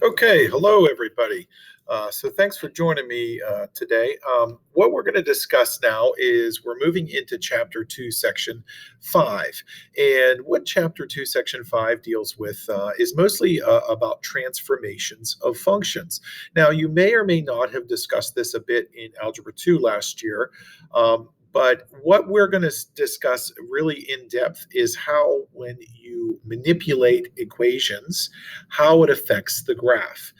Okay, hello everybody. So thanks for joining me today. What we're going to discuss now is we're moving into Chapter 2, Section 5. And what Chapter 2, Section 5 deals with is mostly about transformations of functions. Now, you may or may not have discussed this a bit in Algebra 2 last year. But what we're going to discuss really in depth is how, when you manipulate equations, how it affects the graph.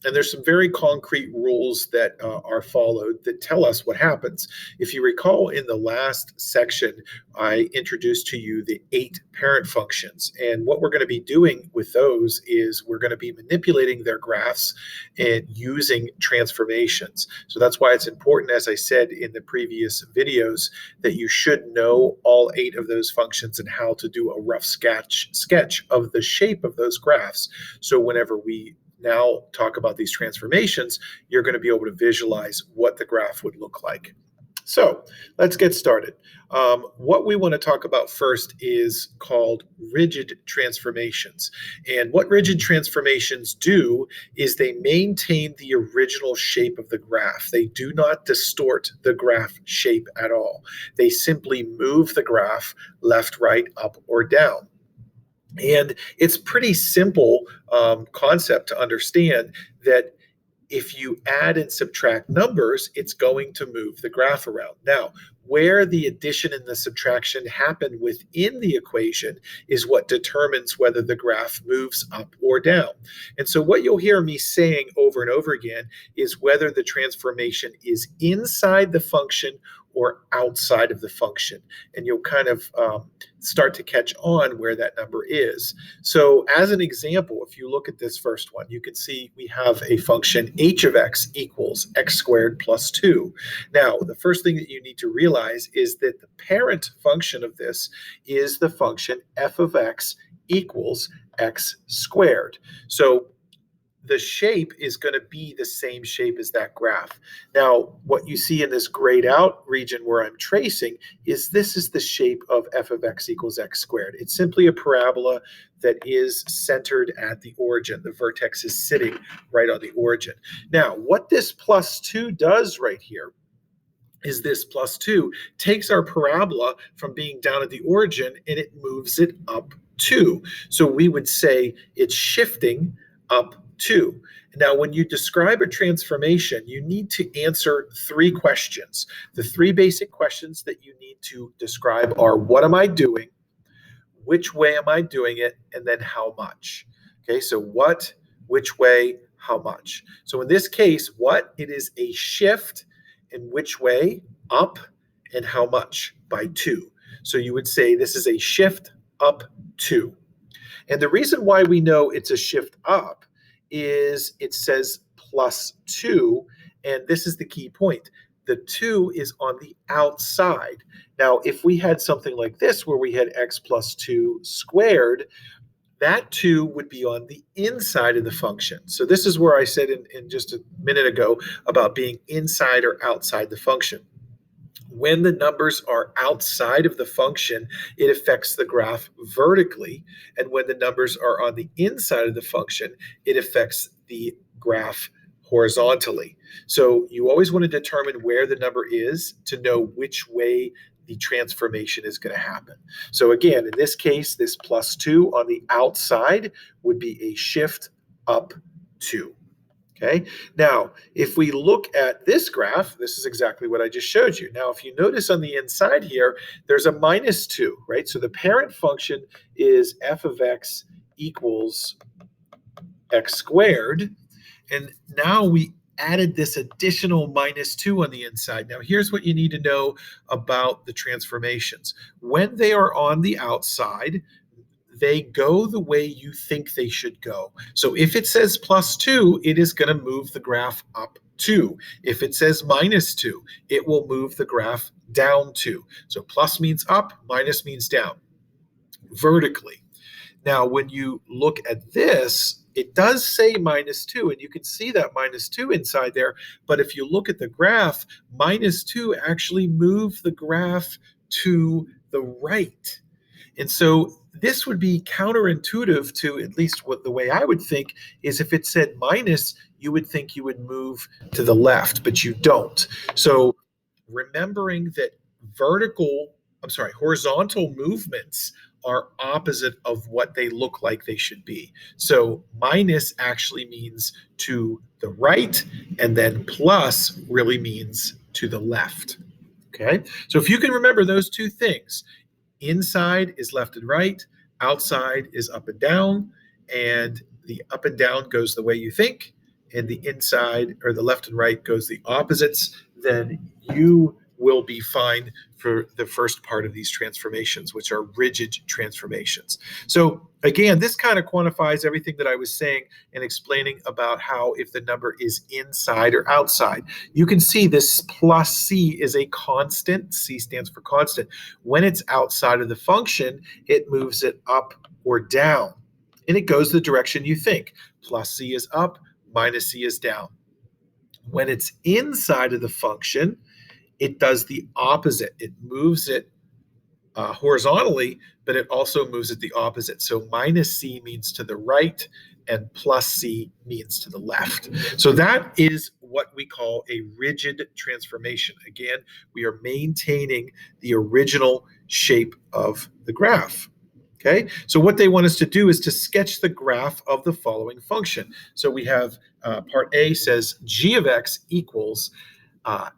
And there's some very concrete rules that are followed that tell us what happens. If you recall, in the last section, I introduced to you the 8 parent functions. And what we're going to be doing with those is we're going to be manipulating their graphs and using transformations. So that's why it's important, as I said in the previous videos, that you should know all 8 of those functions and how to do a rough sketch of the shape of those graphs. So whenever we now talk about these transformations, you're going to be able to visualize what the graph would look like. So let's get started. What we want to talk about first is called rigid transformations. And what rigid transformations do is they maintain the original shape of the graph. They do not distort the graph shape at all. They simply move the graph left, right, up, or down. And it's pretty simple concept to understand that if you add and subtract numbers, it's going to move the graph around. Now, where the addition and the subtraction happen within the equation is what determines whether the graph moves up or down. And so what you'll hear me saying over and over again is whether the transformation is inside the function or outside of the function. And you'll kind of start to catch on where that number is. So as an example, if you look at this first one, you can see we have a function h of x equals x squared plus 2. Now, the first thing that you need to realize is that the parent function of this is the function f of x equals x squared. So the shape is going to be the same shape as that graph. Now, what you see in this grayed out region where I'm tracing is this is the shape of f of x equals x squared. It's simply a parabola that is centered at the origin. The vertex is sitting right on the origin. Now, what this plus 2 does right here is this plus 2 takes our parabola from being down at the origin and it moves it up 2. So we would say it's shifting up 2. Now, when you describe a transformation, you need to answer 3 questions. The 3 basic questions that you need to describe are: what am I doing? Which way am I doing it? And then how much? Okay, so what, which way, how much? So in this case, what? It is a shift in which way, up, and how much? By 2. So you would say this is a shift up 2. And the reason why we know it's a shift up is it says plus 2, and this is the key point. The 2 is on the outside. Now, if we had something like this where we had x plus 2 squared, that 2 would be on the inside of the function. So this is where I said in just a minute ago about being inside or outside the function. When the numbers are outside of the function, it affects the graph vertically. And when the numbers are on the inside of the function, it affects the graph horizontally. So you always want to determine where the number is to know which way the transformation is going to happen. So again, in this case, this plus 2 on the outside would be a shift up 2. Okay. Now, if we look at this graph, this is exactly what I just showed you. Now, if you notice on the inside here, there's a minus 2, right? So the parent function is f of x equals x squared. And now we added this additional minus 2 on the inside. Now, here's what you need to know about the transformations. When they are on the outside, they go the way you think they should go. So if it says plus 2, it is going to move the graph up 2. If it says minus 2, it will move the graph down 2. So plus means up, minus means down, vertically. Now, when you look at this, it does say minus 2, and you can see that minus 2 inside there. But if you look at the graph, minus 2 actually moved the graph to the right. And so this would be counterintuitive to at least what the way I would think is if it said minus, you would think you would move to the left, but you don't. So remembering that horizontal movements are opposite of what they look like they should be. So minus actually means to the right, and then plus really means to the left. Okay, so if you can remember those two things, inside is left and right, outside is up and down, and the up and down goes the way you think, and the inside or the left and right goes the opposites, then you will be fine for the first part of these transformations, which are rigid transformations. So again, this kind of quantifies everything that I was saying and explaining about how if the number is inside or outside. You can see this plus c is a constant. C stands for constant. When it's outside of the function, it moves it up or down, and it goes the direction you think. Plus c is up, minus c is down. When it's inside of the function, it does the opposite. It moves it horizontally, but it also moves it the opposite. So minus c means to the right, and plus c means to the left. So that is what we call a rigid transformation. Again, we are maintaining the original shape of the graph. Okay, so what they want us to do is to sketch the graph of the following function. So we have part A says g of x equals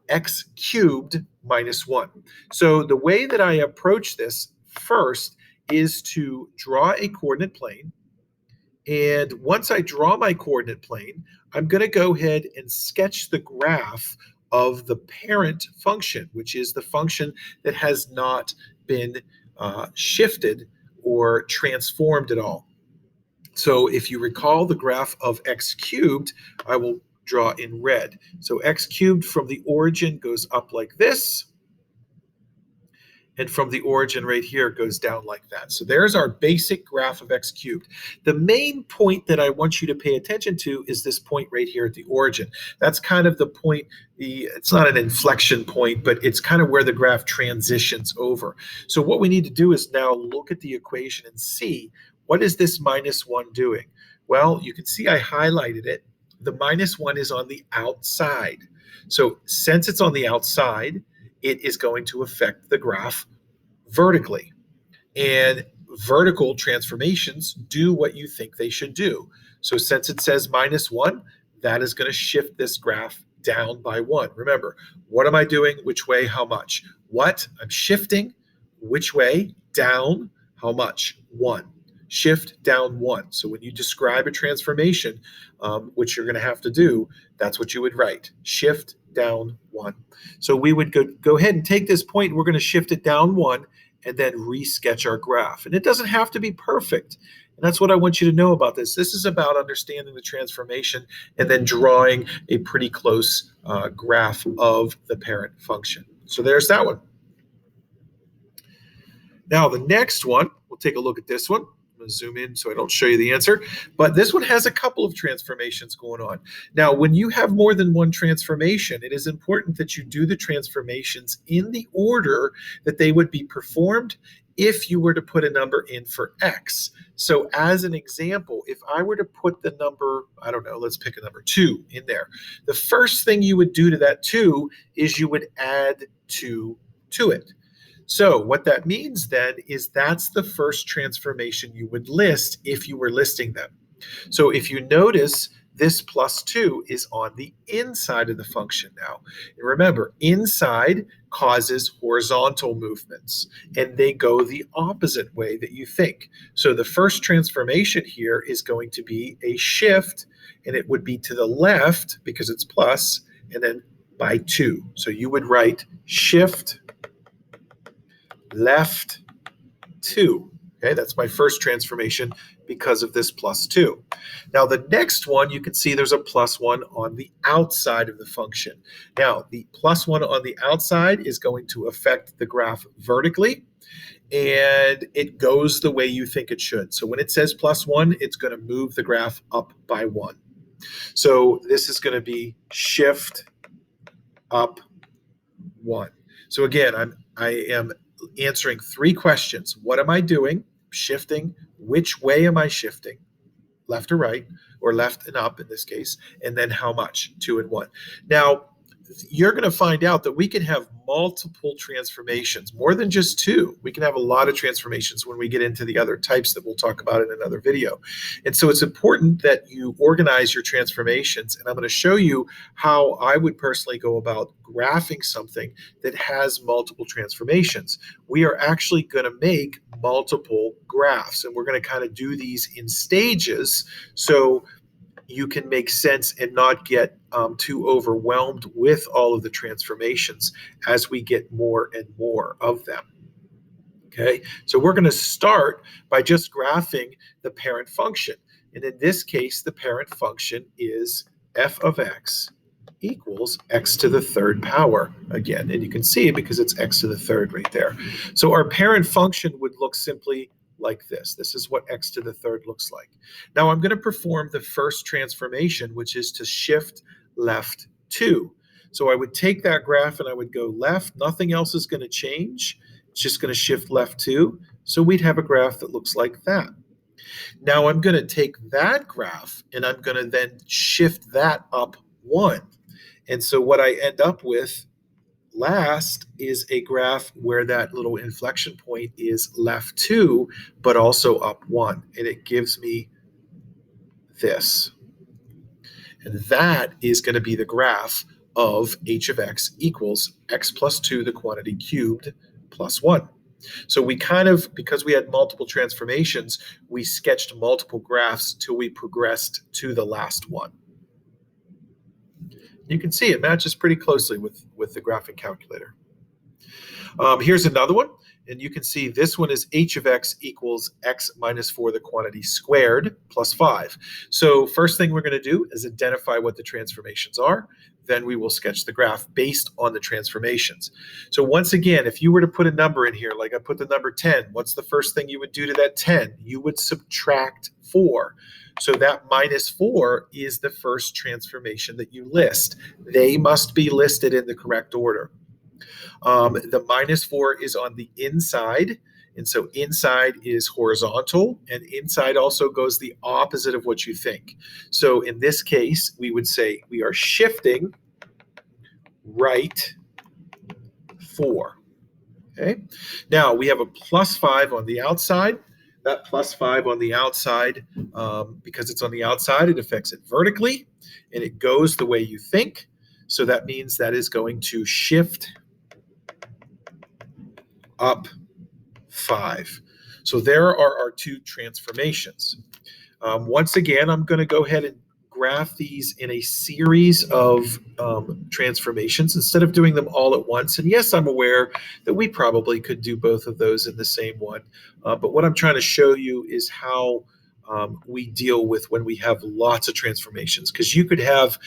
x cubed minus 1. So the way that I approach this first is to draw a coordinate plane. And once I draw my coordinate plane, I'm going to go ahead and sketch the graph of the parent function, which is the function that has not been shifted or transformed at all. So if you recall the graph of x cubed, I will draw in red. So x cubed from the origin goes up like this, and from the origin right here goes down like that. So there's our basic graph of x cubed. The main point that I want you to pay attention to is this point right here at the origin. That's kind of the point, it's not an inflection point, but it's kind of where the graph transitions over. So what we need to do is now look at the equation and see, what is this minus 1 doing? Well, you can see I highlighted it. The minus 1 is on the outside. So since it's on the outside, it is going to affect the graph vertically. And vertical transformations do what you think they should do. So since it says minus 1, that is going to shift this graph down by 1. Remember, what am I doing? Which way? How much? What? I'm shifting. Which way? Down. How much? 1. Shift down 1. So when you describe a transformation, which you're going to have to do, that's what you would write. Shift down 1. So we would go ahead and take this point, we're going to shift it down 1, and then resketch our graph. And it doesn't have to be perfect. And that's what I want you to know about this. This is about understanding the transformation and then drawing a pretty close graph of the parent function. So there's that one. Now the next one, we'll take a look at this one. I'm going to zoom in so I don't show you the answer. But this one has a couple of transformations going on. Now, when you have more than one transformation, it is important that you do the transformations in the order that they would be performed if you were to put a number in for x. So as an example, if I were to put the number, I don't know, let's pick a number 2 in there. The first thing you would do to that 2 is you would add 2 to it. So what that means then is that's the first transformation you would list if you were listing them. So if you notice, this plus 2 is on the inside of the function now. And remember, inside causes horizontal movements, and they go the opposite way that you think. So the first transformation here is going to be a shift, and it would be to the left because it's plus, and then by 2. So you would write shift left 2. Okay, that's my first transformation because of this plus 2. Now the next one, you can see there's a plus 1 on the outside of the function. Now the plus 1 on the outside is going to affect the graph vertically, and it goes the way you think it should. So when it says plus 1, it's going to move the graph up by 1. So this is going to be shift up 1. So again, I am answering 3 questions. What am I doing? shifting. Which way am I shifting? Left or right, or left and up in this case, and then how much? 2 and 1. Now, you're going to find out that we can have multiple transformations, more than just two. We can have a lot of transformations when we get into the other types that we'll talk about in another video. And so it's important that you organize your transformations. And I'm going to show you how I would personally go about graphing something that has multiple transformations. We are actually going to make multiple graphs, and we're going to kind of do these in stages so you can make sense and not get too overwhelmed with all of the transformations as we get more and more of them. Okay, so we're going to start by just graphing the parent function. And in this case, the parent function is f of x equals x to the third power again. And you can see it because it's x to the third right there. So our parent function would look simply like this. This is what x to the third looks like. Now I'm going to perform the first transformation, which is to shift left 2. So I would take that graph and I would go left. Nothing else is going to change. It's just going to shift left 2. So we'd have a graph that looks like that. Now I'm going to take that graph and I'm going to then shift that up 1. And so what I end up with last is a graph where that little inflection point is left 2, but also up 1. And it gives me this. And that is going to be the graph of h of x equals x plus 2, the quantity cubed, plus 1. So we kind of, because we had multiple transformations, we sketched multiple graphs till we progressed to the last one. You can see it matches pretty closely with the graphing calculator. Here's another one, and you can see this one is h of x equals x minus 4, the quantity squared, plus 5. So first thing we're going to do is identify what the transformations are. Then we will sketch the graph based on the transformations. So once again, if you were to put a number in here, like I put the number 10, what's the first thing you would do to that 10? You would subtract 4. So that minus 4 is the first transformation that you list. They must be listed in the correct order. The minus 4 is on the inside, and so inside is horizontal, and inside also goes the opposite of what you think. So in this case, we would say we are shifting right 4. Okay. Now we have a plus 5 on the outside. That plus 5 on the outside, because it's on the outside, it affects it vertically, and it goes the way you think. So that means that is going to shift up 5. So there are our two transformations. Once again, I'm going to go ahead and graph these in a series of transformations instead of doing them all at once. And yes, I'm aware that we probably could do both of those in the same one. But what I'm trying to show you is how we deal with when we have lots of transformations, because you could have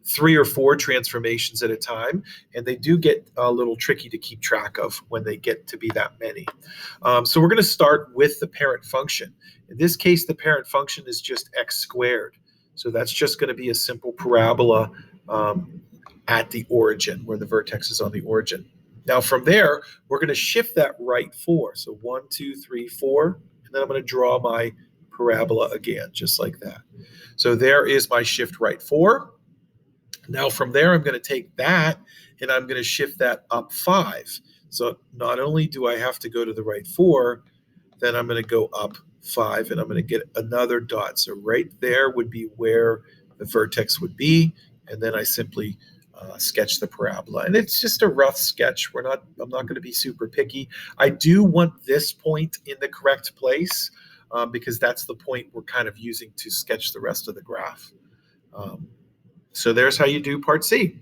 3 or 4 transformations at a time, and they do get a little tricky to keep track of when they get to be that many. So we're going to start with the parent function. In this case, the parent function is just x squared. So that's just going to be a simple parabola at the origin, where the vertex is on the origin. Now from there, we're going to shift that right 4. So 1, 2, 3, 4, and then I'm going to draw my parabola again, just like that. So there is my shift right 4. Now from there, I'm going to take that and I'm going to shift that up 5. So not only do I have to go to the right 4, then I'm going to go up 5 and I'm going to get another dot. So right there would be where the vertex would be. And then I simply sketch the parabola. And it's just a rough sketch. I'm not going to be super picky. I do want this point in the correct place because that's the point we're kind of using to sketch the rest of the graph. So there's how you do part C.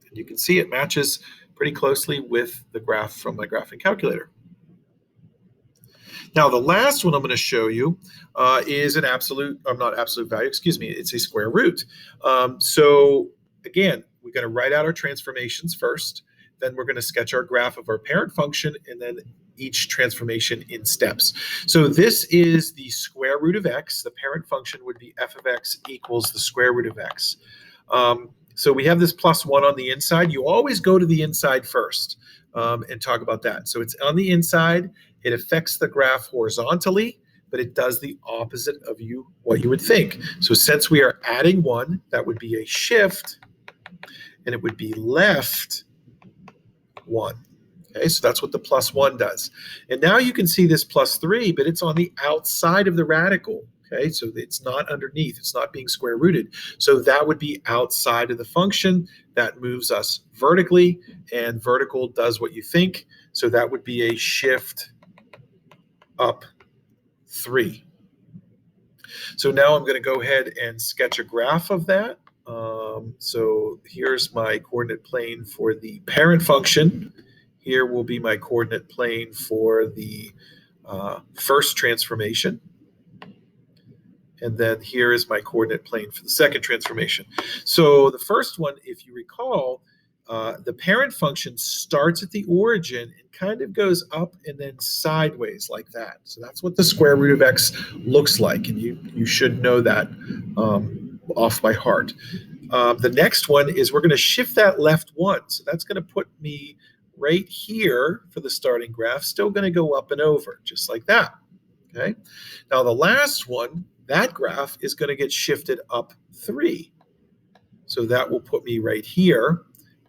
And you can see it matches pretty closely with the graph from my graphing calculator. Now, the last one I'm going to show you is an absolute, or not absolute value, excuse me, it's a square root. So again, we're going to write out our transformations first. Then we're going to sketch our graph of our parent function, and then each transformation in steps. So this is the square root of x. The parent function would be f of x equals the square root of x. So we have this plus 1 on the inside. You always go to the inside first and talk about that. So it's on the inside, It affects the graph horizontally, but it does the opposite of what you would think. So since we are adding 1, that would be a shift, and it would be left 1. Okay, so that's what the +1 does. And now you can see this +3, but it's on the outside of the radical. Okay, so it's not underneath, it's not being square rooted. So that would be outside of the function. That moves us vertically, and vertical does what you think. So that would be a shift up 3. So now I'm going to go ahead and sketch a graph of that. So here's my coordinate plane for the parent function. Here will be my coordinate plane for the first transformation. And then here is my coordinate plane for the second transformation. So the first one, if you recall, the parent function starts at the origin and kind of goes up and then sideways like that. So that's what the square root of x looks like, and you should know that off by heart. The next one is we're going to shift that left 1. So that's going to put me right here for the starting graph, still going to go up and over, just like that. Okay. Now the last one, that graph is going to get shifted up 3. So that will put me right here.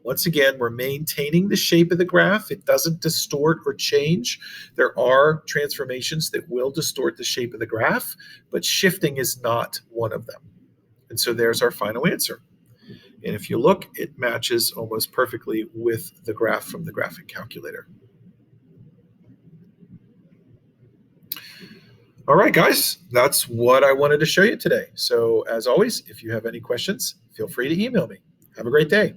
Once again, we're maintaining the shape of the graph. It doesn't distort or change. There are transformations that will distort the shape of the graph, but shifting is not one of them. And so there's our final answer. And if you look, it matches almost perfectly with the graph from the graphing calculator. All right, guys, that's what I wanted to show you today. So as always, if you have any questions, feel free to email me. Have a great day.